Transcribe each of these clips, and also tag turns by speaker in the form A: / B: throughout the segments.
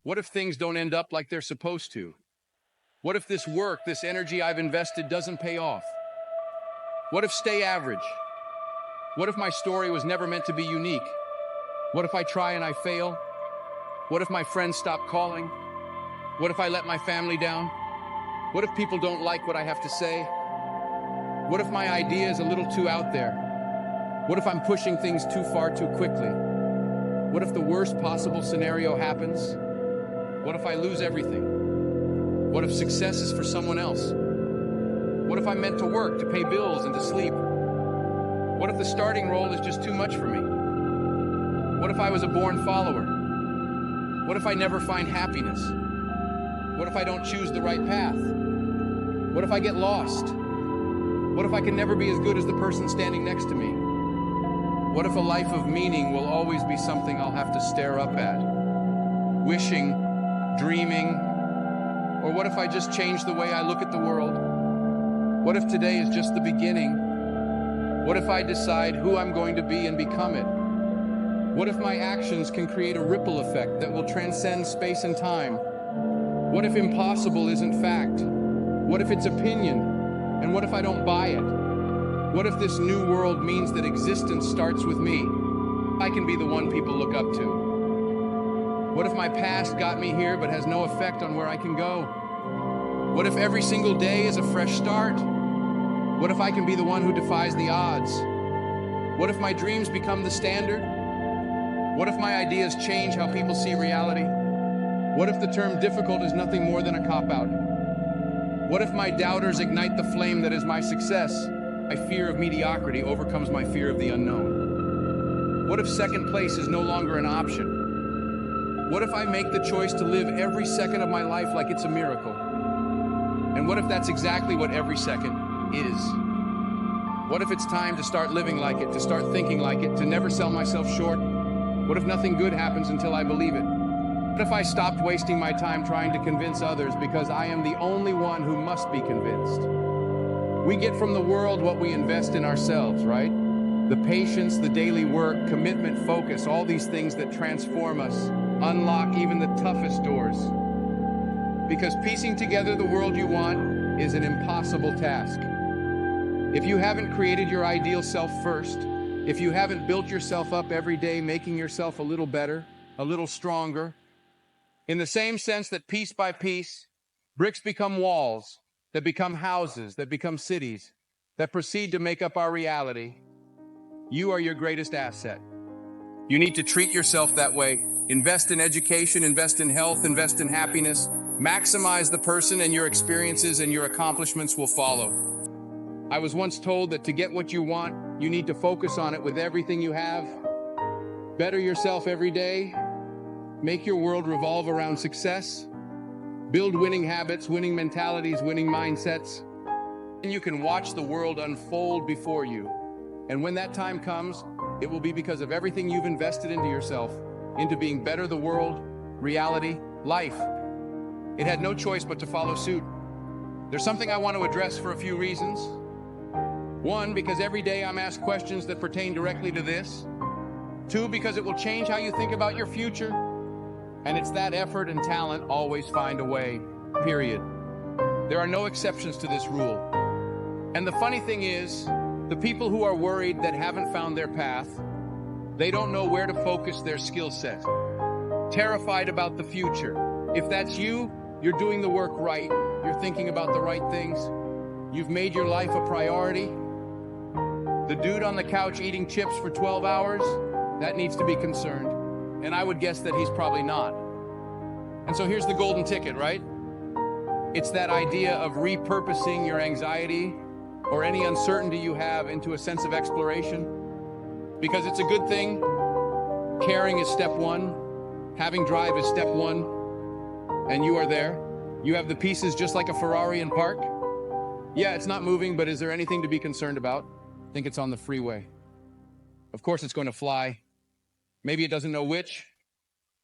A: What if things don't end up like they're supposed to? What if this work, this energy I've invested doesn't pay off? What if stay average? What if my story was never meant to be unique? What if I try and I fail? What if my friends stop calling? What if I let my family down? What if people don't like what I have to say? What if my idea is a little too out there? What if I'm pushing things too far too quickly? What if the worst possible scenario happens? What if I lose everything? What if success is for someone else? What if I'm meant to work, to pay bills, and to sleep? What if the starting role is just too much for me? What if I was a born follower? What if I never find happiness? What if I don't choose the right path? What if I get lost? What if I can never be as good as the person standing next to me? What if a life of meaning will always be something I'll have to stare up at? Wishing, dreaming, or what if I just change the way I look at the world? What if today is just the beginning? What if I decide who I'm going to be and become it? What if my actions can create a ripple effect that will transcend space and time? What if impossible isn't fact? What if it's opinion? And what if I don't buy it? What if this new world means that existence starts with me? I can be the one people look up to. What if my past got me here but has no effect on where I can go? What if every single day is a fresh start? What if I can be the one who defies the odds? What if my dreams become the standard? What if my ideas change how people see reality? What if the term difficult is nothing more than a cop-out? What if my doubters ignite the flame that is my success? My fear of mediocrity overcomes my fear of the unknown. What if second place is no longer an option? What if I make the choice to live every second of my life like it's a miracle? And what if that's exactly what every second is? What if it's time to start living like it, to start thinking like it, to never sell myself short? What if nothing good happens until I believe it? What if I stopped wasting my time trying to convince others because I am the only one who must be convinced? We get from the world what we invest in ourselves, right? The patience, the daily work, commitment, focus, all these things that transform us, unlock even the toughest doors. Because piecing together the world you want is an impossible task. If you haven't created your ideal self first, if you haven't built yourself up every day, making yourself a little better, a little stronger, in the same sense that piece by piece, bricks become walls, that become houses, that become cities, that proceed to make up our reality, you are your greatest asset. You need to treat yourself that way. Invest in education, invest in health, invest in happiness. Maximize the person, and your experiences and your accomplishments will follow. I was once told that to get what you want, you need to focus on it with everything you have. Better yourself every day. Make your world revolve around success. Build winning habits, winning mentalities, winning mindsets. And you can watch the world unfold before you. And when that time comes, it will be because of everything you've invested into yourself, into being better the world, reality, life. It had no choice but to follow suit. There's something I want to address for a few reasons. One, because every day I'm asked questions that pertain directly to this. Two, because it will change how you think about your future. And it's that effort and talent always find a way, period. There are no exceptions to this rule. And the funny thing is, the people who are worried that haven't found their path, they don't know where to focus their skill set. Terrified about the future. If that's you, you're doing the work right. You're thinking about the right things. You've made your life a priority. The dude on the couch eating chips for 12 hours, that needs to be concerned. And I would guess that he's probably not. And so here's the golden ticket, right? It's that idea of repurposing your anxiety or any uncertainty you have into a sense of exploration. Because it's a good thing. Caring is step one. Having drive is step one. And you are there. You have the pieces just like a Ferrari in park. Yeah, it's not moving, but is there anything to be concerned about? I think it's on the freeway. Of course it's going to fly. Maybe it doesn't know which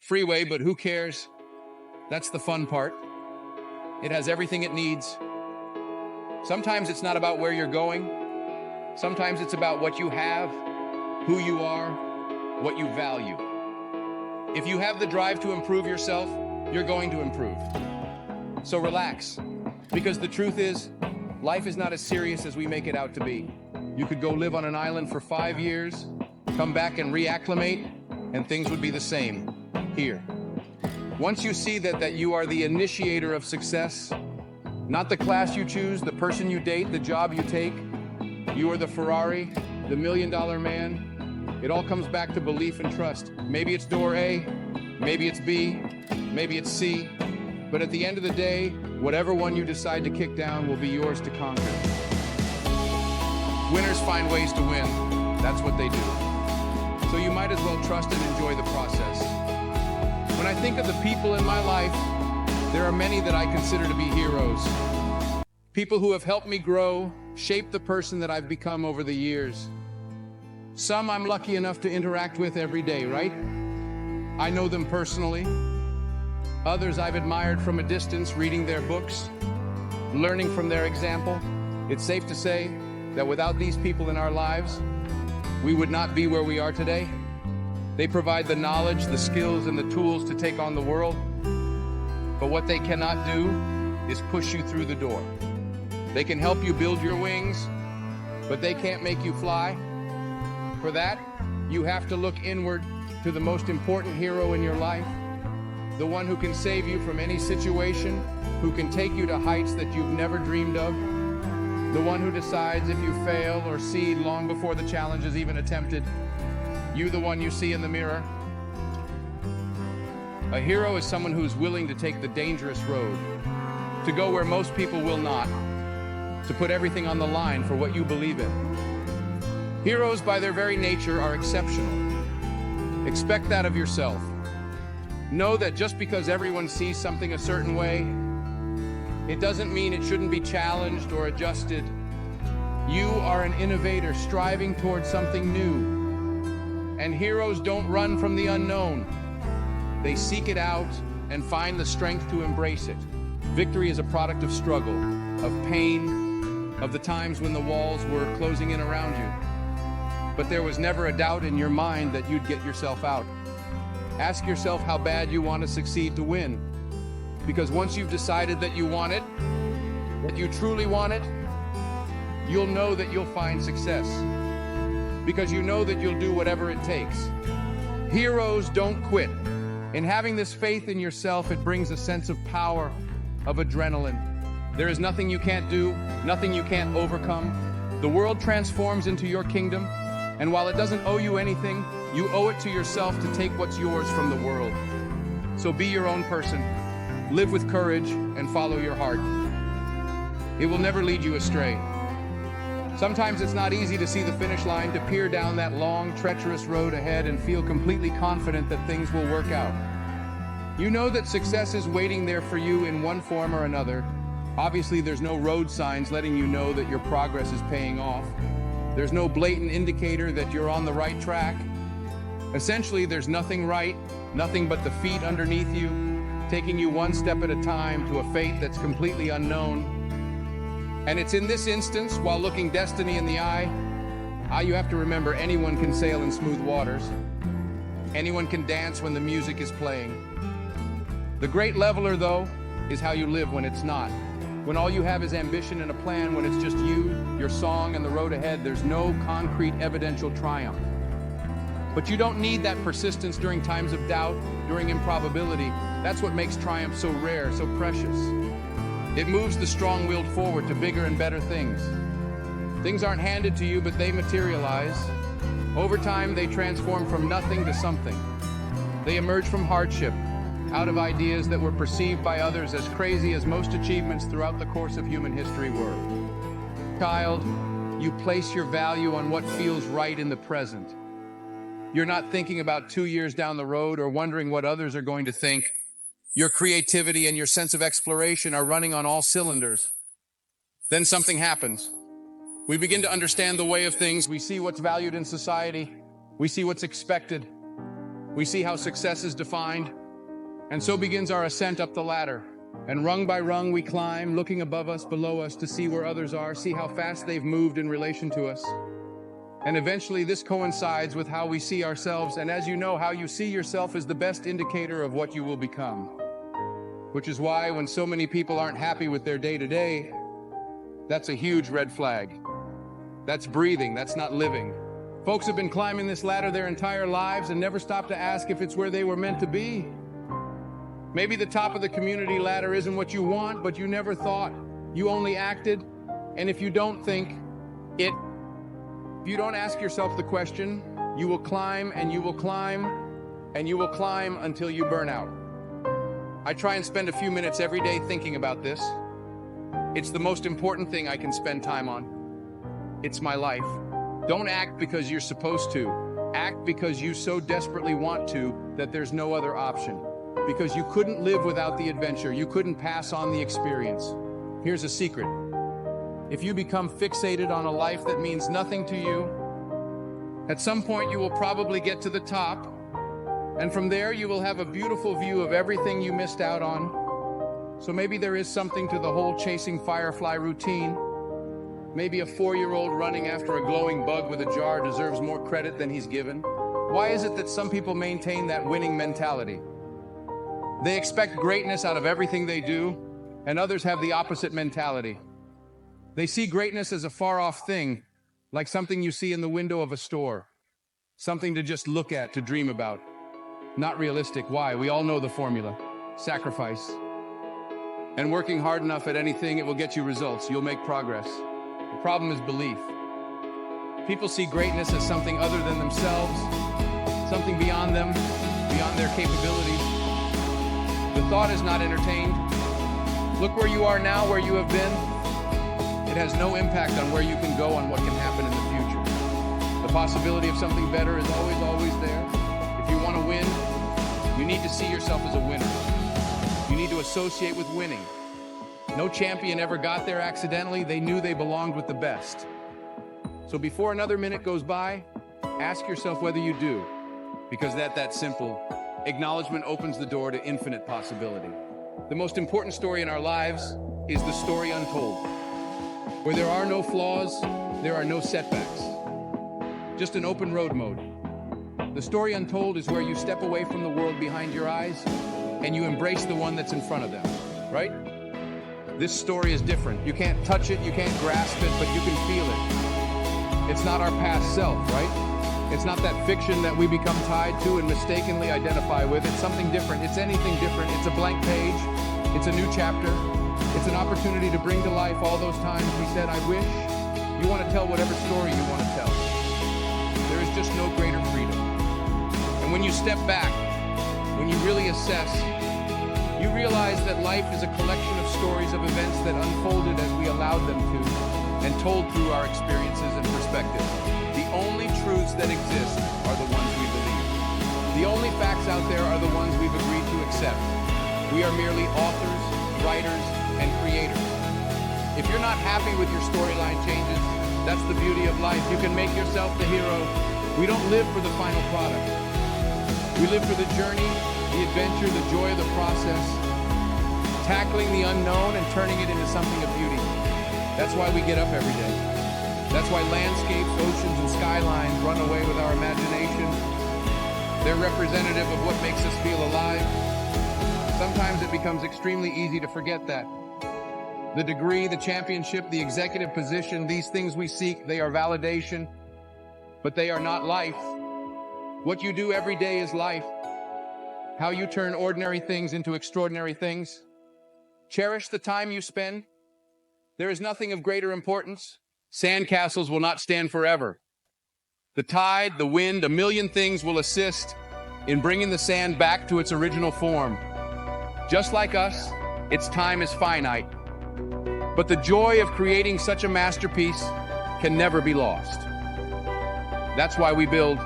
A: freeway, but who cares? That's the fun part. It has everything it needs. Sometimes it's not about where you're going. Sometimes it's about what you have, who you are, what you value. If you have the drive to improve yourself, you're going to improve. So relax, because the truth is, life is not as serious as we make it out to be. You could go live on an island for 5 years, come back and reacclimate, and things would be the same here. Once you see that you are the initiator of success, not the class you choose, the person you date, the job you take, you are the Ferrari, the $1 million man, it all comes back to belief and trust. Maybe it's door A, maybe it's B, maybe it's C, but at the end of the day, whatever one you decide to kick down will be yours to conquer. Winners find ways to win. That's what they do. So you might as well trust and enjoy the process. When I think of the people in my life, there are many that I consider to be heroes. People who have helped me grow, shape the person that I've become over the years. Some I'm lucky enough to interact with every day, right? I know them personally. Others I've admired from a distance, reading their books, learning from their example. It's safe to say that without these people in our lives, we would not be where we are today. They provide the knowledge, the skills, and the tools to take on the world. But what they cannot do is push you through the door. They can help you build your wings, but they can't make you fly. For that, you have to look inward to the most important hero in your life, the one who can save you from any situation, who can take you to heights that you've never dreamed of, the one who decides if you fail or cede long before the challenge is even attempted. You, the one you see in the mirror. A hero is someone who's willing to take the dangerous road, to go where most people will not, to put everything on the line for what you believe in. Heroes, by their very nature, are exceptional. Expect that of yourself. Know that just because everyone sees something a certain way, it doesn't mean it shouldn't be challenged or adjusted. You are an innovator striving towards something new. And heroes don't run from the unknown. They seek it out and find the strength to embrace it. Victory is a product of struggle, of pain, of the times when the walls were closing in around you. But there was never a doubt in your mind that you'd get yourself out. Ask yourself how bad you want to succeed to win. Because once you've decided that you want it, that you truly want it, you'll know that you'll find success. Because you know that you'll do whatever it takes. Heroes don't quit. In having this faith in yourself, it brings a sense of power, of adrenaline. There is nothing you can't do, nothing you can't overcome. The world transforms into your kingdom, and while it doesn't owe you anything, you owe it to yourself to take what's yours from the world. So be your own person. Live with courage and follow your heart. It will never lead you astray. Sometimes it's not easy to see the finish line, to peer down that long, treacherous road ahead and feel completely confident that things will work out. You know that success is waiting there for you in one form or another. Obviously, there's no road signs letting you know that your progress is paying off. There's no blatant indicator that you're on the right track. Essentially, there's nothing right, nothing but the feet underneath you, taking you one step at a time to a fate that's completely unknown. And it's in this instance, while looking destiny in the eye, you have to remember anyone can sail in smooth waters. Anyone can dance when the music is playing. The great leveler, though, is how you live when it's not. When all you have is ambition and a plan, when it's just you, your song, and the road ahead, there's no concrete evidential triumph. But you don't need that persistence during times of doubt, during improbability. That's what makes triumph so rare, so precious. It moves the strong-willed forward to bigger and better things. Things aren't handed to you, but they materialize. Over time, they transform from nothing to something. They emerge from hardship, out of ideas that were perceived by others as crazy as most achievements throughout the course of human history were. Child, you place your value on what feels right in the present. You're not thinking about 2 years down the road or wondering what others are going to think. Your creativity and your sense of exploration are running on all cylinders. Then something happens. We begin to understand the way of things. We see what's valued in society. We see what's expected. We see how success is defined. And so begins our ascent up the ladder. And rung by rung we climb, looking above us, below us, to see where others are, see how fast they've moved in relation to us. And eventually this coincides with how we see ourselves. And as you know, how you see yourself is the best indicator of what you will become. Which is why when so many people aren't happy with their day-to-day, that's a huge red flag. That's breathing, that's not living. Folks have been climbing this ladder their entire lives and never stopped to ask if it's where they were meant to be. Maybe the top of the community ladder isn't what you want, but you never thought. You only acted. And if you don't think it, if you don't ask yourself the question, you will climb and you will climb and you will climb until you burn out. I try and spend a few minutes every day thinking about this. It's the most important thing I can spend time on. It's my life. Don't act because you're supposed to. Act because you so desperately want to that there's no other option. Because you couldn't live without the adventure. You couldn't pass on the experience. Here's a secret. If you become fixated on a life that means nothing to you, at some point you will probably get to the top, and from there you will have a beautiful view of everything you missed out on. So maybe there is something to the whole chasing firefly routine. Maybe a 4-year-old running after a glowing bug with a jar deserves more credit than he's given. Why is it that some people maintain that winning mentality? They expect greatness out of everything they do, and others have the opposite mentality. They see greatness as a far-off thing, like something you see in the window of a store. Something to just look at, to dream about. Not realistic. Why? We all know the formula. Sacrifice. And working hard enough at anything, it will get you results. You'll make progress. The problem is belief. People see greatness as something other than themselves, something beyond them, beyond their capabilities. The thought is not entertained. Look where you are now, where you have been. It has no impact on where you can go, on what can happen in the future. The possibility of something better is always there. If you want to win, you need to see yourself as a winner. You need to associate with winning. No champion ever got there accidentally. They knew they belonged with the best. So before another minute goes by, ask yourself whether you do, because that's simple. Acknowledgement opens the door to infinite possibility. The most important story in our lives is the story untold. Where there are no flaws, there are no setbacks. Just an open road mode. The story untold is where you step away from the world behind your eyes and you embrace the one that's in front of them, right? This story is different. You can't touch it, you can't grasp it, but you can feel it. It's not our past self, right? It's not that fiction that we become tied to and mistakenly identify with. It's something different. It's anything different. It's a blank page. It's a new chapter. It's an opportunity to bring to life all those times we said, I wish. You want to tell whatever story you want to tell. There is just no greater freedom. And when you step back, when you really assess, you realize that life is a collection of stories of events that unfolded as we allowed them to, and told through our experiences and perspective. The only truths that exist are the ones we believe. The only facts out there are the ones we've agreed to accept. We are merely authors, writers, and creators. If you're not happy with your storyline changes, that's the beauty of life. You can make yourself the hero. We don't live for the final product. We live for the journey, the adventure, the joy of the process, tackling the unknown and turning it into something of beauty. That's why we get up every day. That's why landscapes, oceans, and skylines run away with our imagination. They're representative of what makes us feel alive. Sometimes it becomes extremely easy to forget that. The degree, the championship, the executive position, these things we seek, they are validation, but they are not life. What you do every day is life. How you turn ordinary things into extraordinary things. Cherish the time you spend. There is nothing of greater importance. Sandcastles will not stand forever. The tide, the wind, a million things will assist in bringing the sand back to its original form. Just like us, its time is finite. But the joy of creating such a masterpiece can never be lost. That's why we build.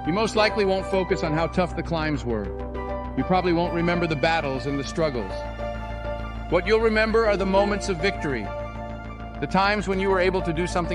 A: You most likely won't focus on how tough the climbs were. You probably won't remember the battles and the struggles. What you'll remember are the moments of victory, the times when you were able to do something